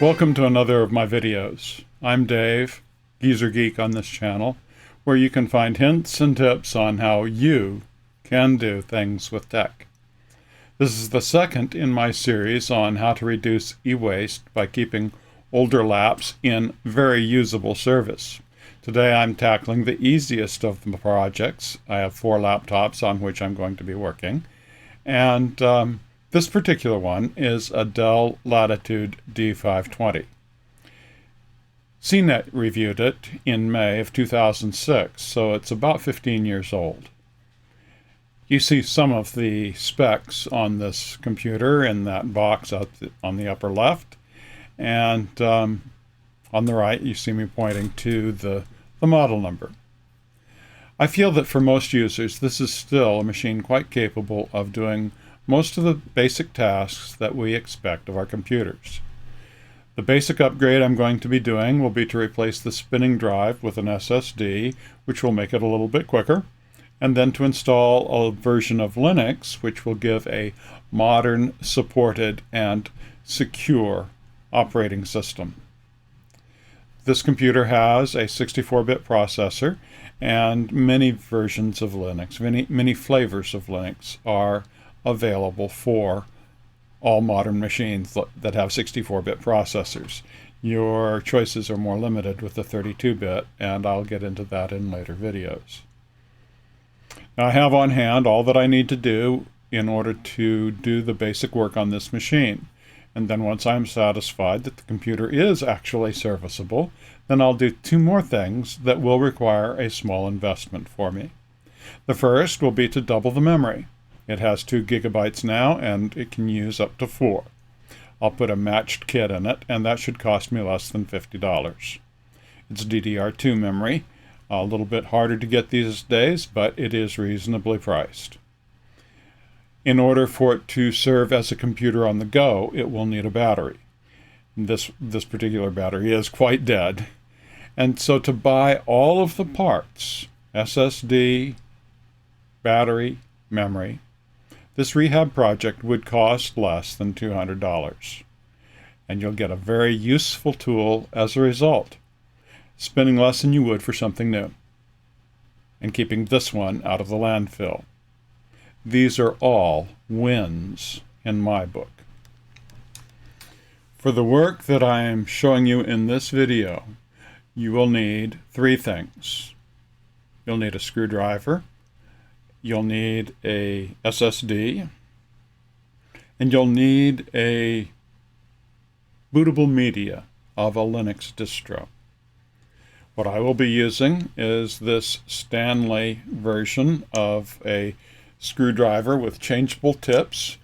Welcome to another of my videos. I'm Dave, Geezer Geek on this channel, where you can find hints and tips on how you can do things with tech. This is the second in my series on how to reduce e-waste by keeping older laps in very usable service. Today I'm tackling the easiest of the projects. I have 4 laptops on which I'm going to be working, and this particular one is a Dell Latittude D520. CNET reviewed it in May of 2006, so it's about 15 years old. You see some of the specs on this computer in that box on the upper left, and on the right you see me pointing to the model number. I feel that for most users this is still a machine quite capable of doing most of the basic tasks that we expect of our computers. The basic upgrade I'm going to be doing will be to replace the spinning drive with an SSD, which will make it a little bit quicker, and then to install a version of Linux, which will give a modern, supported, and secure operating system. This computer has a 64-bit processor, and many versions of Linux, many flavors of Linux are available for all modern machines that have 64-bit processors. Your choices are more limited with the 32-bit, and I'll get into that in later videos. Now, I have on hand all that I need to do in order to do the basic work on this machine. And then once I'm satisfied that the computer is actually serviceable, then I'll do 2 more things that will require a small investment for me. The first will be to double the memory. It has 2 gigabytes now, and it can use up to 4. I'll put a matched kit in it, and that should cost me less than $50. It's DDR2 memory, a little bit harder to get these days, but it is reasonably priced. In order for it to serve as a computer on the go, it will need a battery. This particular battery is quite dead. And so to buy all of the parts, SSD, battery, memory, this rehab project would cost less than $200. And you'll get a very useful tool as a result, spending less than you would for something new, and keeping this one out of the landfill. These are all wins in my book. For the work that I am showing you in this video, you will need 3 things. You'll need a screwdriver, you'll need a SSD, and you'll need a bootable media of a Linux distro. What I will be using is this Stanley version of a screwdriver with changeable tips.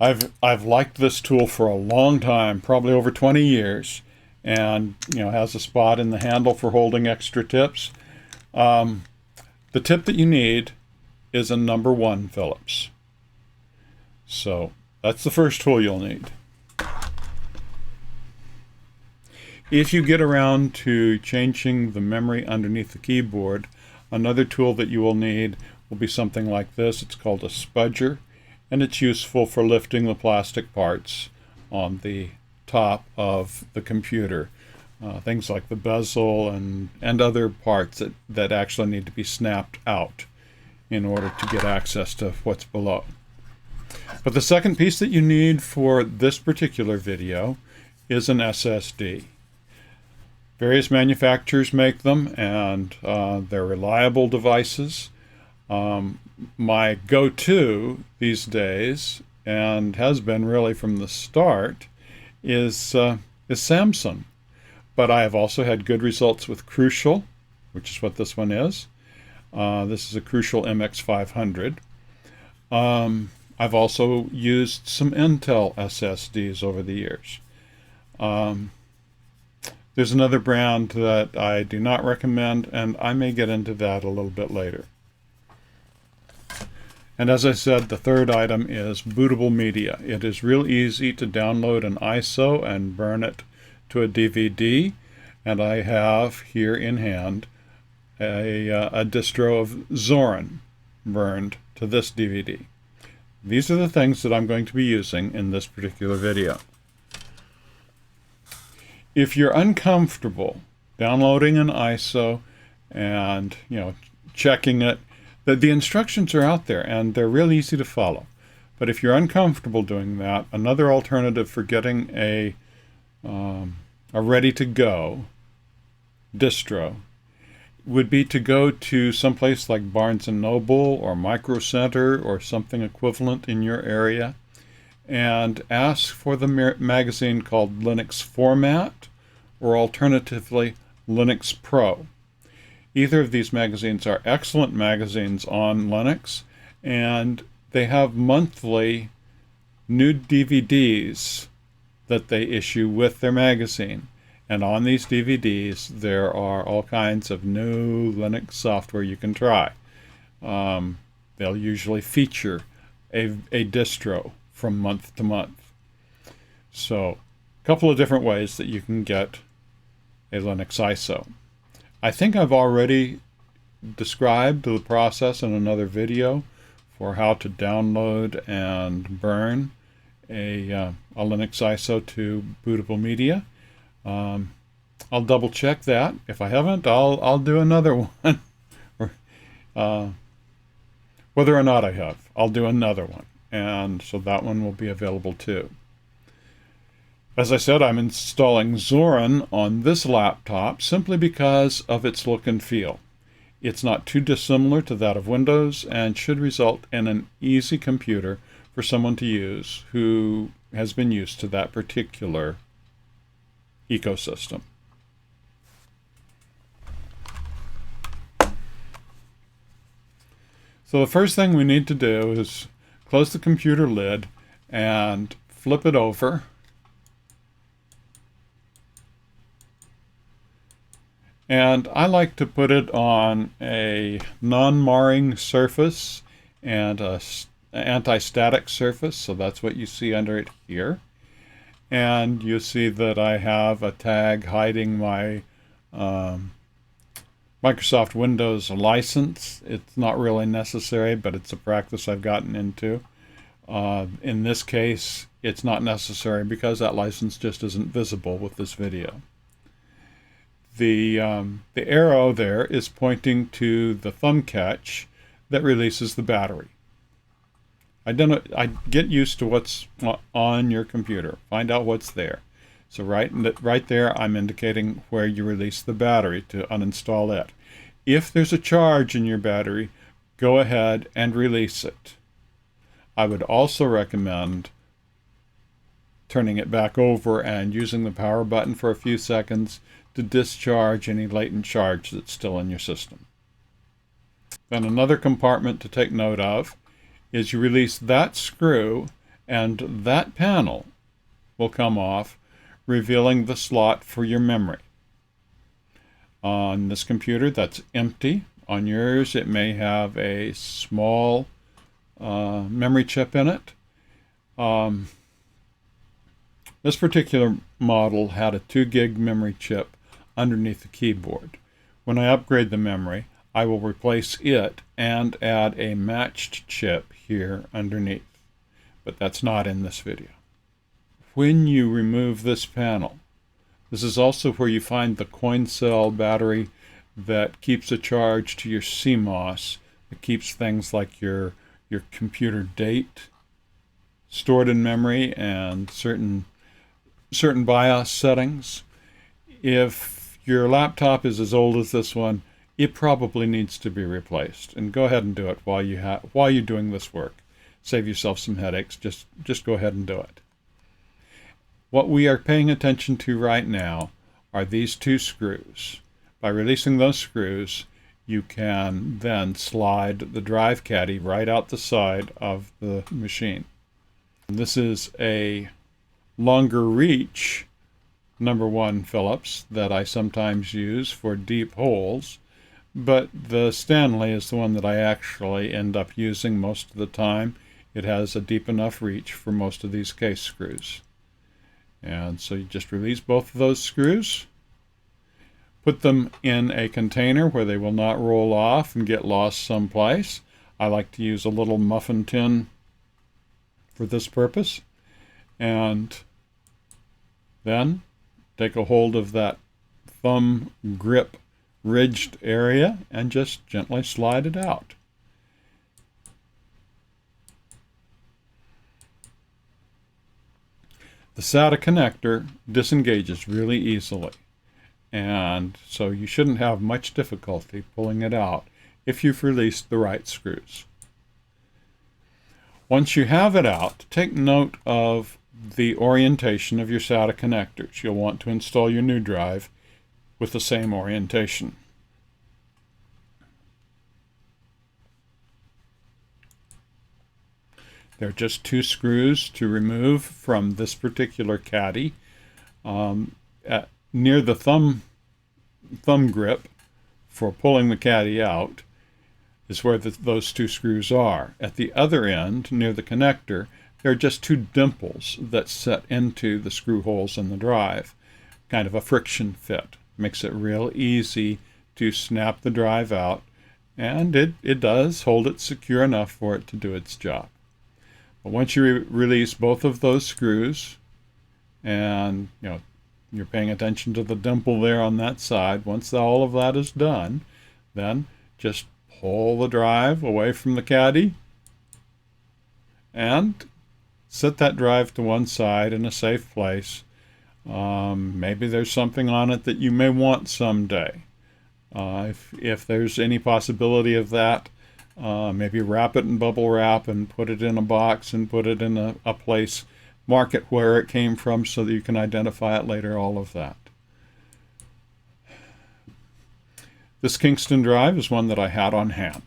I've liked this tool for a long time, probably over 20 years, and has a spot in the handle for holding extra tips. The tip that you need is a number 1 Phillips. So that's the first tool you'll need. If you get around to changing the memory underneath the keyboard, another tool that you will need will be something like this. It's called a spudger, and it's useful for lifting the plastic parts on the top of the computer. Things like the bezel and other parts that actually need to be snapped out in order to get access to what's below. But the second piece that you need for this particular video is an SSD. Various manufacturers make them, and they're reliable devices. My go-to these days, and has been really from the start, is Samsung. But I have also had good results with Crucial, which is what this one is. This is a Crucial MX500. I've also used some Intel SSDs over the years. There's another brand that I do not recommend, and I may get into that a little bit later. And as I said, the third item is bootable media. It is real easy to download an ISO and burn it to a DVD, and I have here in hand a distro of Zorin burned to this DVD. These are the things that I'm going to be using in this particular video. If you're uncomfortable downloading an ISO and checking it, the instructions are out there and they're real easy to follow. But if you're uncomfortable doing that, another alternative for getting a ready-to-go distro would be to go to someplace like Barnes & Noble or Micro Center or something equivalent in your area and ask for the magazine called Linux Format or alternatively Linux Pro. Either of these magazines are excellent magazines on Linux, and they have monthly new DVDs that they issue with their magazine. And on these DVDs, there are all kinds of new Linux software you can try. They'll usually feature a distro from month to month. So, a couple of different ways that you can get a Linux ISO. I think I've already described the process in another video for how to download and burn a Linux ISO to bootable media. I'll double check that. If I haven't, I'll do another one. Whether or not I have, I'll do another one. And so that one will be available too. As I said, I'm installing Zorin on this laptop simply because of its look and feel. It's not too dissimilar to that of Windows and should result in an easy computer for someone to use who has been used to that particular ecosystem. So the first thing we need to do is close the computer lid and flip it over. And I like to put it on a non-marring surface and an anti-static surface, so that's what you see under it here. And you see that I have a tag hiding my Microsoft Windows license. It's not really necessary, but it's a practice I've gotten into. In this case, it's not necessary because that license just isn't visible with this video. The arrow there is pointing to the thumb catch that releases the battery. I get used to what's on your computer. Find out what's there. So right there, I'm indicating where you release the battery to uninstall it. If there's a charge in your battery, go ahead and release it. I would also recommend turning it back over and using the power button for a few seconds to discharge any latent charge that's still in your system. Then another compartment to take note of is you release that screw and that panel will come off, revealing the slot for your memory. On this computer, that's empty. On yours, it may have a small memory chip in it. This particular model had a 2 gig memory chip underneath the keyboard. When I upgrade the memory, I will replace it and add a matched chip here underneath. But that's not in this video. When you remove this panel, this is also where you find the coin cell battery that keeps a charge to your CMOS, that keeps things like your computer date stored in memory and certain BIOS settings. If your laptop is as old as this one, it probably needs to be replaced. And go ahead and do it while you're doing this work. Save yourself some headaches. Just go ahead and do it. What we are paying attention to right now are these 2 screws. By releasing those screws, you can then slide the drive caddy right out the side of the machine. This is a longer reach number 1 Phillips that I sometimes use for deep holes, but the Stanley is the one that I actually end up using most of the time. It has a deep enough reach for most of these case screws. And so you just release both of those screws, put them in a container where they will not roll off and get lost someplace. I like to use a little muffin tin for this purpose. And then take a hold of that thumb grip ridged area and just gently slide it out. The SATA connector disengages really easily, and so you shouldn't have much difficulty pulling it out if you've released the right screws. Once you have it out, take note of the orientation of your SATA connectors. You'll want to install your new drive with the same orientation. There are just 2 screws to remove from this particular caddy. Near the thumb grip for pulling the caddy out is where those 2 screws are. At the other end, near the connector, there are just 2 dimples that set into the screw holes in the drive. Kind of a friction fit. Makes it real easy to snap the drive out, and it does hold it secure enough for it to do its job. But once you release both of those screws, and you're paying attention to the dimple there on that side, once all of that is done, then just pull the drive away from the caddy and set that drive to one side in a safe place. Maybe there's something on it that you may want someday. If there's any possibility of that, maybe wrap it in bubble wrap and put it in a box and put it in a place, mark it where it came from so that you can identify it later, all of that. This Kingston drive is one that I had on hand.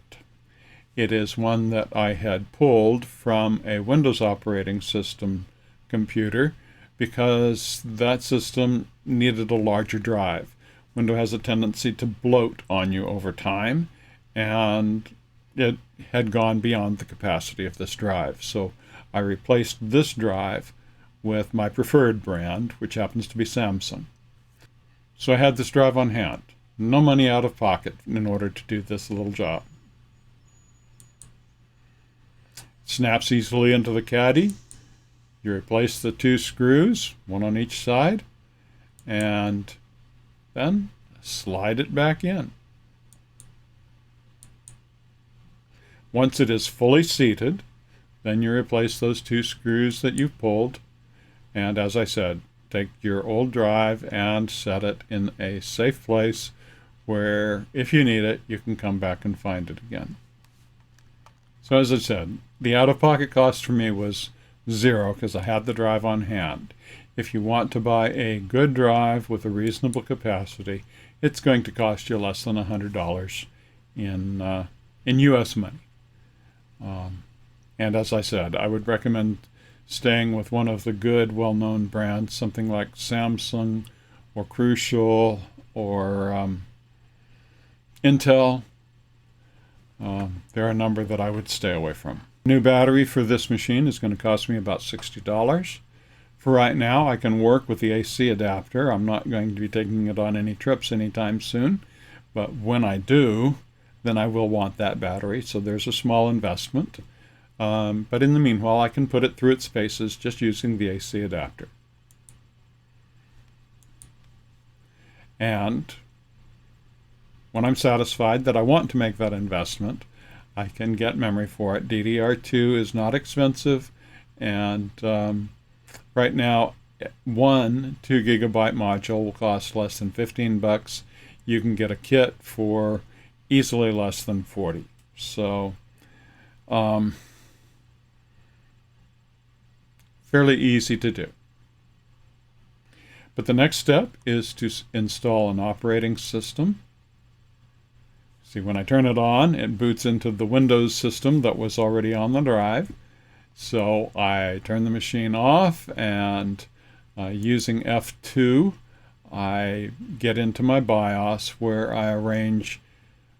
It is one that I had pulled from a Windows operating system computer because that system needed a larger drive. Windows has a tendency to bloat on you over time, and it had gone beyond the capacity of this drive. So I replaced this drive with my preferred brand, which happens to be Samsung. So I had this drive on hand. No money out of pocket in order to do this little job. It snaps easily into the caddy. You replace the 2 screws, one on each side, and then slide it back in. Once it is fully seated, then you replace those 2 screws that you've pulled, and as I said, take your old drive and set it in a safe place where, if you need it, you can come back and find it again. So as I said, the out-of-pocket cost for me was 0 because I had the drive on hand. If you want to buy a good drive with a reasonable capacity, it's going to cost you less than $100 in U.S. money. And as I said, I would recommend staying with one of the good, well-known brands, something like Samsung or Crucial or Intel. There are a number that I would stay away from. New battery for this machine is going to cost me about $60. For right now, I can work with the AC adapter. I'm not going to be taking it on any trips anytime soon, but when I do, then I will want that battery, so there's a small investment. But in the meanwhile, I can put it through its paces just using the AC adapter. And when I'm satisfied that I want to make that investment, I can get memory for it. DDR2 is not expensive, and right now, one 2 gigabyte module will cost less than $15. You can get a kit for easily less than $40. So, fairly easy to do. But the next step is to install an operating system. See, when I turn it on, it boots into the Windows system that was already on the drive. So I turn the machine off, and using F2, I get into my BIOS where I arrange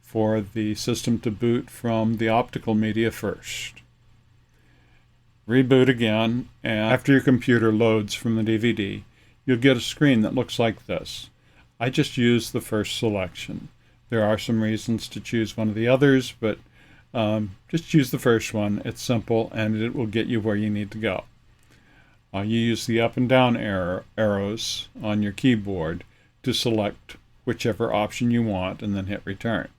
for the system to boot from the optical media first. Reboot again, and after your computer loads from the DVD, you'll get a screen that looks like this. I just use the first selection. There are some reasons to choose one of the others, but just choose the first one. It's simple, and it will get you where you need to go. You use the up and down arrows on your keyboard to select whichever option you want and then hit return.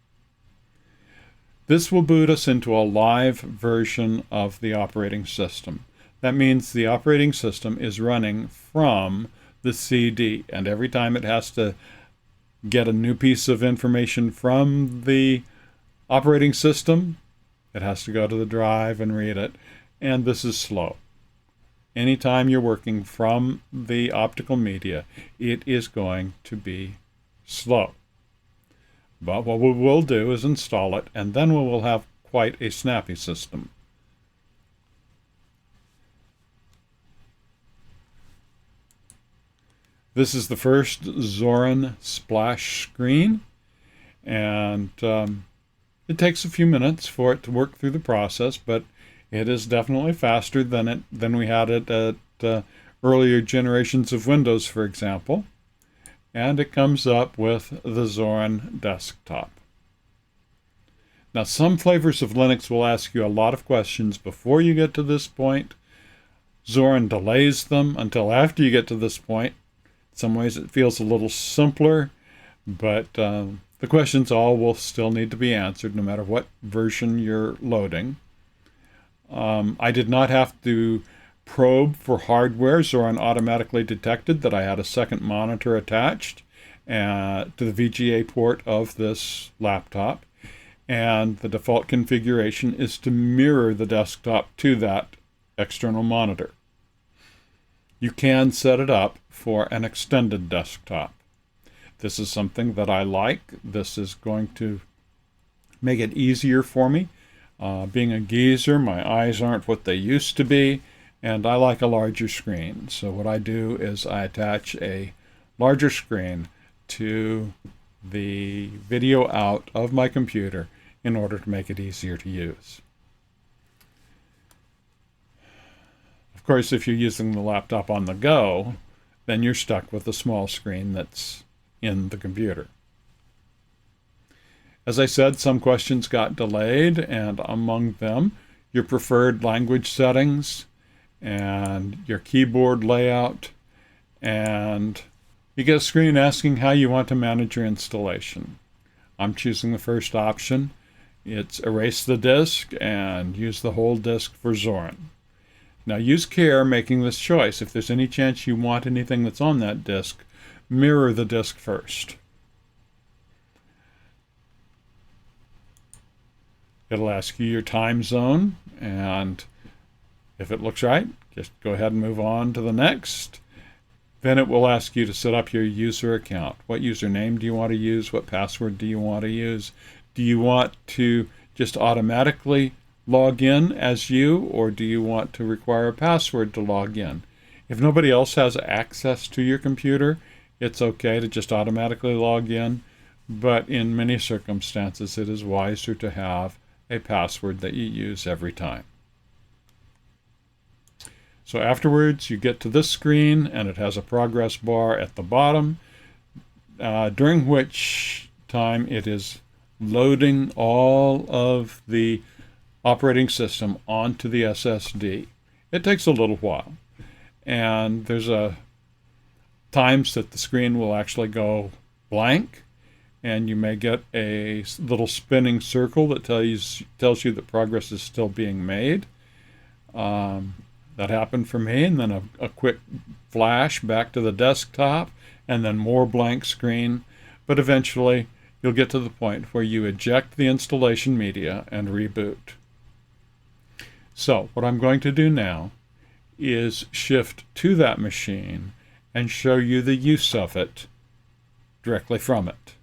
This will boot us into a live version of the operating system. That means the operating system is running from the CD, and every time it has to get a new piece of information from the operating system, it has to go to the drive and read it, and this is slow. Anytime you're working from the optical media, it is going to be slow. But what we will do is install it, and then we will have quite a snappy system. This is the first Zorin splash screen, and it takes a few minutes for it to work through the process, but it is definitely faster than we had it at earlier generations of Windows, for example. And it comes up with the Zorin desktop. Now, some flavors of Linux will ask you a lot of questions before you get to this point. Zorin delays them until after you get to this point. In some ways it feels a little simpler, but the questions all will still need to be answered no matter what version you're loading. I did not have to probe for hardware. Zorin automatically detected that I had a second monitor attached to the VGA port of this laptop, and the default configuration is to mirror the desktop to that external monitor. You can set it up for an extended desktop. This is something that I like. This is going to make it easier for me. Being a geezer, my eyes aren't what they used to be, and I like a larger screen. So what I do is I attach a larger screen to the video out of my computer in order to make it easier to use. Of course, if you're using the laptop on the go, then you're stuck with a small screen that's in the computer. As I said, some questions got delayed, and among them, your preferred language settings, and your keyboard layout, and you get a screen asking how you want to manage your installation. I'm choosing the first option. It's erase the disk and use the whole disk for Zorin. Now use care making this choice. If there's any chance you want anything that's on that disk, mirror the disk first. It'll ask you your time zone, and if it looks right, just go ahead and move on to the next. Then it will ask you to set up your user account. What username do you want to use? What password do you want to use? Do you want to just automatically log in as you, or do you want to require a password to log in? If nobody else has access to your computer, it's okay to just automatically log in, but in many circumstances it is wiser to have a password that you use every time. So afterwards, you get to this screen, and it has a progress bar at the bottom, during which time it is loading all of the operating system onto the SSD. It takes a little while, and there's times that the screen will actually go blank, and you may get a little spinning circle that tells you that progress is still being made. That happened for me, and then a quick flash back to the desktop, and then more blank screen. But eventually, you'll get to the point where you eject the installation media and reboot. So what I'm going to do now is shift to that machine and show you the use of it directly from it.